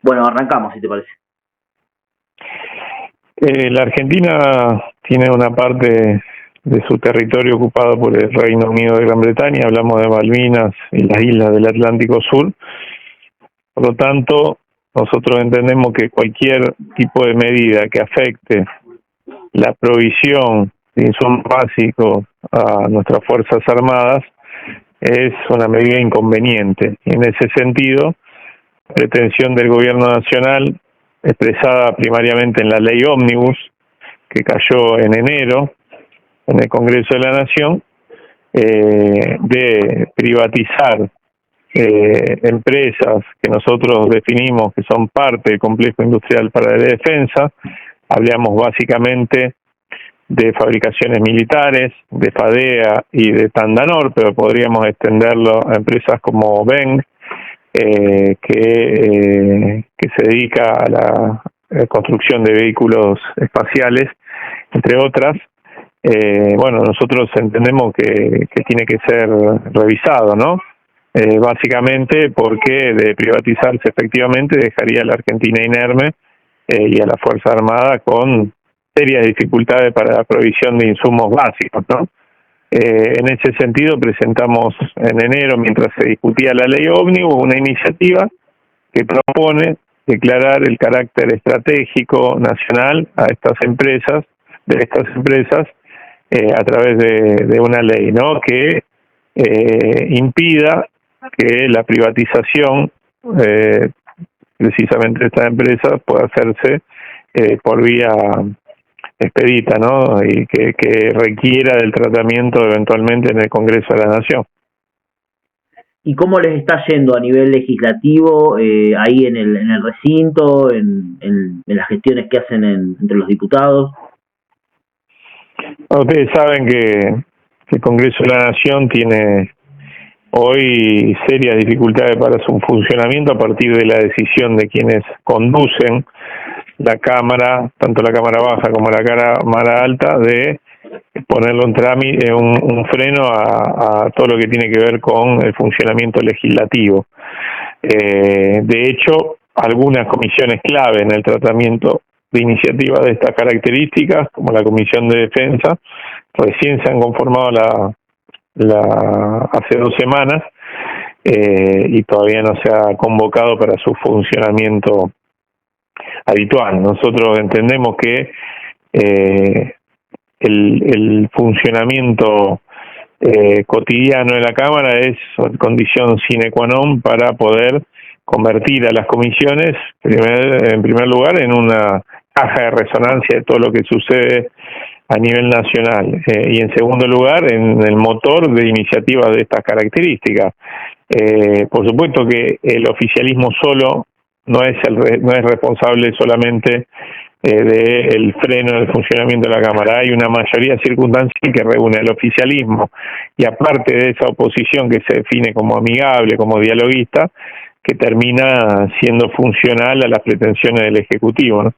Bueno, arrancamos, si te parece. La Argentina tiene una parte de su territorio ocupado por el Reino Unido de Gran Bretaña, hablamos de Malvinas y las islas del Atlántico Sur. Por lo tanto, nosotros entendemos que cualquier tipo de medida que afecte la provisión de insumos básicos a nuestras Fuerzas Armadas es una medida inconveniente. Y en ese sentido, la pretensión del Gobierno Nacional, expresada primariamente en la Ley Ómnibus, que cayó en enero en el Congreso de la Nación, de privatizar empresas que nosotros definimos que son parte del complejo industrial para la defensa. Hablamos básicamente de fabricaciones militares, de FADEA y de Tandanor, pero podríamos extenderlo a empresas como Beng, que se dedica a la construcción de vehículos espaciales, entre otras. Bueno, nosotros entendemos que tiene que ser revisado, ¿no? Básicamente porque de privatizarse efectivamente dejaría a la Argentina inerme y a la Fuerza Armada con serias dificultades para la provisión de insumos básicos, ¿no? En ese sentido presentamos en enero, mientras se discutía la ley ómnibus, una iniciativa que propone declarar el carácter estratégico nacional a estas empresas, a través de una ley, ¿no? Que impida que la privatización precisamente de estas empresas pueda hacerse por vía expedita, ¿no? Y que requiera del tratamiento eventualmente en el Congreso de la Nación. ¿Y cómo les está yendo a nivel legislativo, ahí en el recinto, en las gestiones que hacen entre los diputados? Ustedes saben que el Congreso de la Nación tiene hoy serias dificultades para su funcionamiento a partir de la decisión de quienes conducen la Cámara, tanto la Cámara Baja como la Cámara Alta, de ponerle un freno a todo lo que tiene que ver con el funcionamiento legislativo. De hecho, algunas comisiones clave en el tratamiento de iniciativas de estas características, como la Comisión de Defensa, recién se han conformado hace 2 semanas y todavía no se ha convocado para su funcionamiento habitual. Nosotros entendemos que el funcionamiento cotidiano de la Cámara es condición sine qua non para poder convertir a las comisiones, en primer lugar, en una caja de resonancia de todo lo que sucede a nivel nacional y en segundo lugar en el motor de iniciativas de estas características. Por supuesto que el oficialismo solo no es responsable solamente del freno del funcionamiento de la Cámara. Hay una mayoría circunstancial que reúne al oficialismo y aparte de esa oposición que se define como amigable, como dialoguista, que termina siendo funcional a las pretensiones del Ejecutivo, ¿no?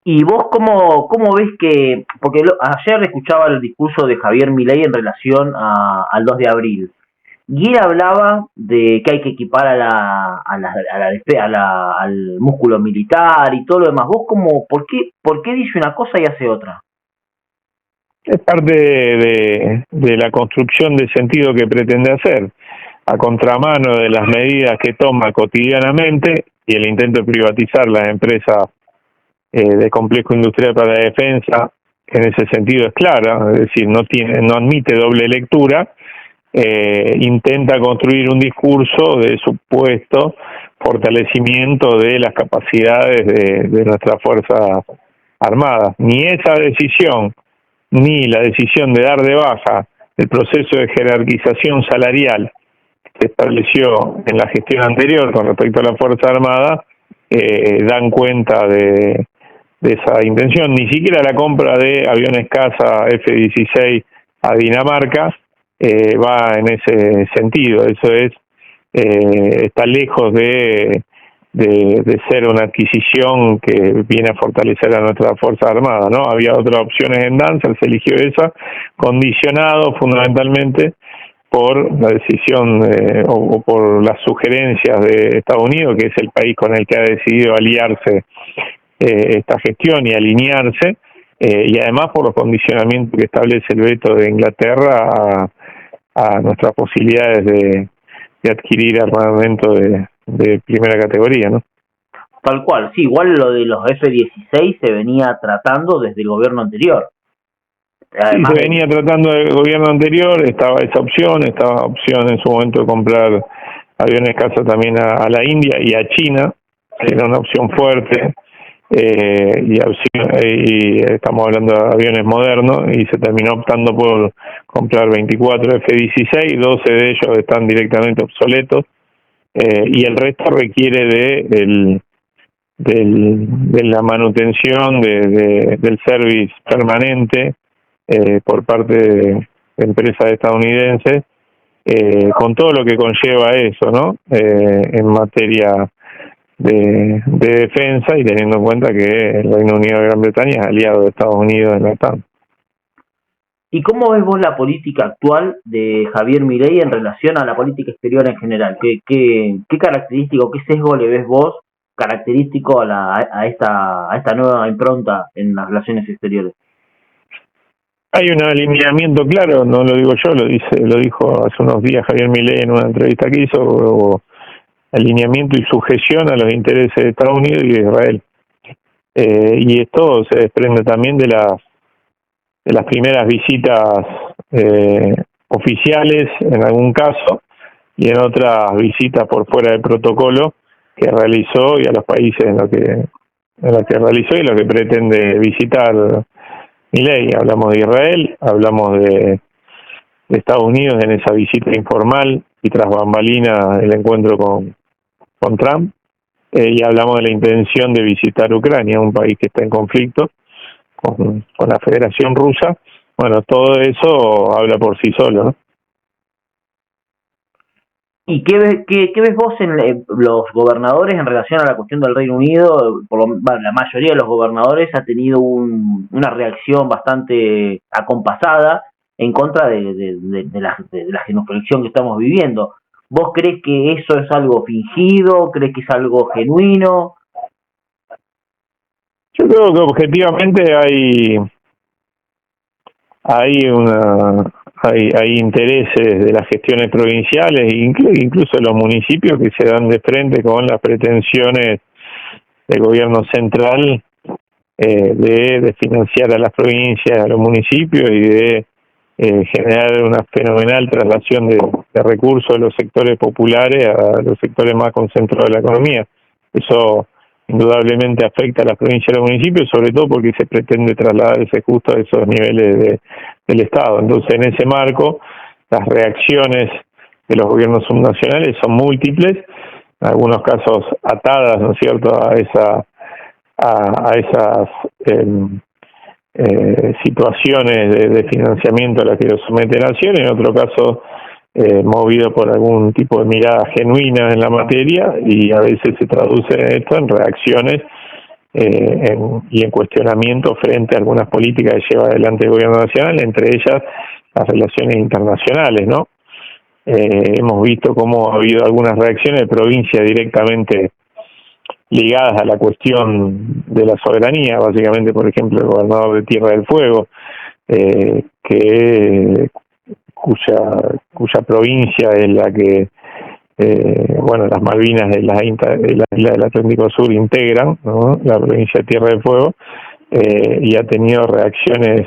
¿Y vos cómo ves que...? Porque ayer escuchaba el discurso de Javier Milei en relación al 2 de abril. Y él hablaba de que hay que equipar al músculo militar y todo lo demás. ¿Vos por qué dice una cosa y hace otra? Es parte de la construcción de sentido que pretende hacer, a contramano de las medidas que toma cotidianamente y el intento de privatizar las empresas del complejo industrial para la defensa. En ese sentido es clara, es decir, no admite doble lectura. Intenta construir un discurso de supuesto fortalecimiento de las capacidades de nuestras Fuerzas Armadas. Ni esa decisión, ni la decisión de dar de baja el proceso de jerarquización salarial que estableció en la gestión anterior con respecto a la Fuerza Armada dan cuenta de esa intención. Ni siquiera la compra de aviones caza F-16 a Dinamarca va en ese sentido. Eso está lejos de ser una adquisición que viene a fortalecer a nuestra Fuerza Armada, ¿no? Había otras opciones en danza, se eligió esa, condicionado fundamentalmente por la decisión o por las sugerencias de Estados Unidos, que es el país con el que ha decidido aliarse esta gestión y alinearse, y además por los condicionamientos que establece el veto de Inglaterra a nuestras posibilidades de adquirir armamento de primera categoría, ¿no? Tal cual, sí, igual lo de los F-16 se venía tratando desde el gobierno anterior. Además, sí, se venía tratando del gobierno anterior, estaba esa opción, estaba opción en su momento de comprar aviones caza también a la India y a China, que era una opción fuerte, y estamos hablando de aviones modernos, y se terminó optando por comprar 24 F-16, 12 de ellos están directamente obsoletos, y el resto requiere de la manutención del service permanente por parte de empresas estadounidenses, con todo lo que conlleva eso, ¿no? En materia de defensa, y teniendo en cuenta que el Reino Unido de Gran Bretaña es aliado de Estados Unidos en la OTAN. ¿Y cómo ves vos la política actual de Javier Milei en relación a la política exterior en general? ¿Qué característico, qué sesgo le ves vos característico a esta nueva impronta en las relaciones exteriores? Hay un alineamiento claro, no lo digo yo, lo dijo hace unos días Javier Milei en una entrevista que hizo, alineamiento y sujeción a los intereses de Estados Unidos y de Israel. Y esto se desprende también de las primeras visitas oficiales en algún caso, y en otras visitas por fuera del protocolo que realizó, y a los países en los que realizó y los que pretende visitar Milei. Hablamos de Israel, hablamos de Estados Unidos en esa visita informal y tras bambalinas el encuentro con Trump, y hablamos de la intención de visitar Ucrania, un país que está en conflicto con la Federación Rusa. Bueno, todo eso habla por sí solo, ¿no? ¿Y qué ves vos en los gobernadores en relación a la cuestión del Reino Unido? La mayoría de los gobernadores ha tenido una reacción bastante acompasada en contra de la genuflexión que estamos viviendo. ¿Vos crees que eso es algo fingido? ¿Crees que es algo genuino? Yo creo que objetivamente hay intereses de las gestiones provinciales e incluso de los municipios que se dan de frente con las pretensiones del gobierno central de financiar a las provincias, a los municipios, y de generar una fenomenal traslación de recursos de los sectores populares a los sectores más concentrados de la economía. Eso indudablemente afecta a las provincias y a los municipios, sobre todo porque se pretende trasladar ese justo a esos niveles del Estado. Entonces, en ese marco, las reacciones de los gobiernos subnacionales son múltiples, en algunos casos atadas, ¿no es cierto?, a esas situaciones de financiamiento a las que los somete nación, en otro caso movido por algún tipo de mirada genuina en la materia, y a veces se traduce esto en reacciones y en cuestionamiento frente a algunas políticas que lleva adelante el gobierno nacional, entre ellas las relaciones internacionales, ¿no? Hemos visto cómo ha habido algunas reacciones de provincias directamente ligadas a la cuestión de la soberanía, básicamente, por ejemplo, el gobernador de Tierra del Fuego, cuya provincia es la que las Malvinas de la isla del Atlántico Sur integran, ¿no?, la provincia de Tierra del Fuego, y ha tenido reacciones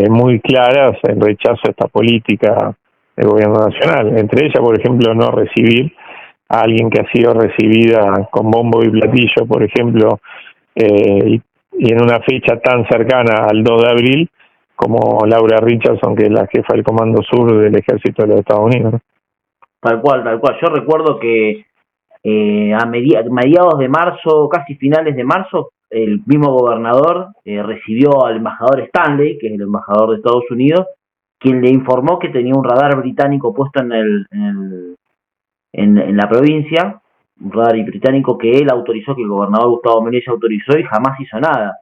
muy claras en rechazo a esta política del gobierno nacional, entre ellas, por ejemplo, no recibir a alguien que ha sido recibida con bombo y platillo, por ejemplo, y en una fecha tan cercana al 2 de abril, como Laura Richardson, que es la jefa del Comando Sur del Ejército de los Estados Unidos, ¿no? Tal cual. Yo recuerdo que a mediados de marzo, casi finales de marzo, el mismo gobernador recibió al embajador Stanley, que es el embajador de Estados Unidos, quien le informó que tenía un radar británico puesto en la provincia, un radar británico que él autorizó, que el gobernador Gustavo Menezes autorizó, y jamás hizo nada.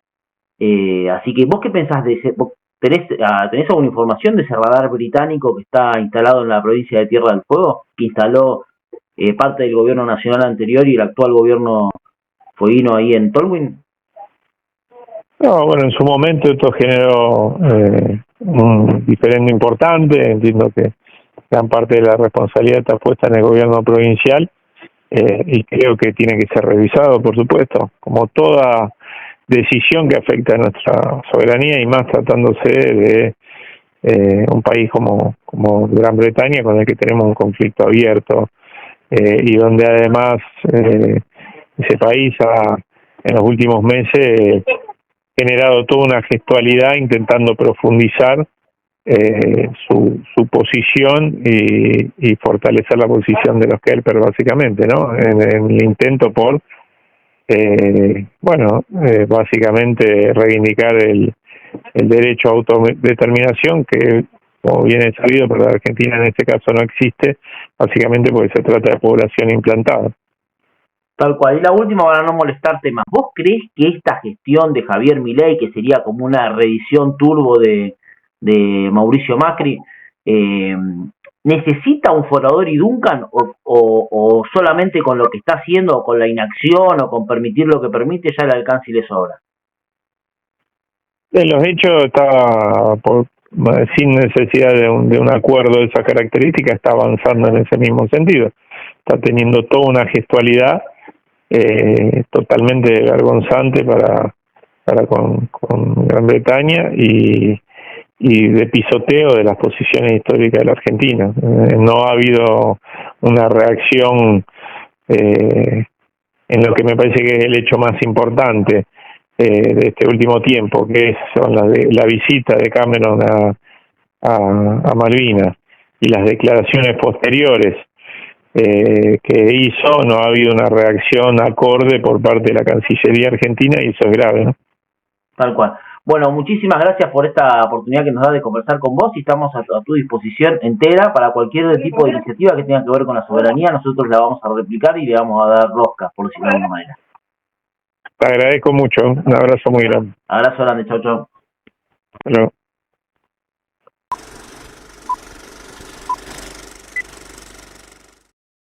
Así que, ¿vos qué pensás de ese? ¿Tenés alguna información de ese radar británico que está instalado en la provincia de Tierra del Fuego, que instaló parte del gobierno nacional anterior y el actual gobierno fueguino ahí en Tolwyn? No, bueno, en su momento esto generó un diferendo importante. Entiendo que gran parte de la responsabilidad está puesta en el gobierno provincial, y creo que tiene que ser revisado, por supuesto, como toda decisión que afecta a nuestra soberanía, y más tratándose de un país como Gran Bretaña, con el que tenemos un conflicto abierto, y donde además ese país ha, en los últimos meses, generado toda una gestualidad intentando profundizar su posición y fortalecer la posición de los Kelper, básicamente, ¿no? En el intento por básicamente reivindicar el derecho a autodeterminación, que, como bien es sabido, para la Argentina en este caso no existe, básicamente porque se trata de población implantada. Tal cual. Y la última, para no molestarte más, ¿vos crees que esta gestión de Javier Milei, que sería como una reedición turbo de Mauricio Macri, necesita un Forador y Duncan, o solamente con lo que está haciendo, o con la inacción, o con permitir lo que permite, ya le alcanza y le sobra? En los hechos está, sin necesidad de un acuerdo de esa característica, está avanzando en ese mismo sentido. Está teniendo toda una gestualidad totalmente vergonzante para con Gran Bretaña, y de pisoteo de las posiciones históricas de la Argentina. No ha habido una reacción en lo que me parece que es el hecho más importante de este último tiempo, que son la visita de Cameron a Malvinas y las declaraciones posteriores que hizo. No ha habido una reacción acorde por parte de la Cancillería argentina, y eso es grave, ¿no? Tal cual. Bueno, muchísimas gracias por esta oportunidad que nos da de conversar con vos, y estamos a tu disposición entera para cualquier tipo de iniciativa que tenga que ver con la soberanía. Nosotros la vamos a replicar y le vamos a dar rosca, por decirlo de alguna manera. Te agradezco mucho, un abrazo muy grande. Abrazo grande, chau, chau. Hasta luego.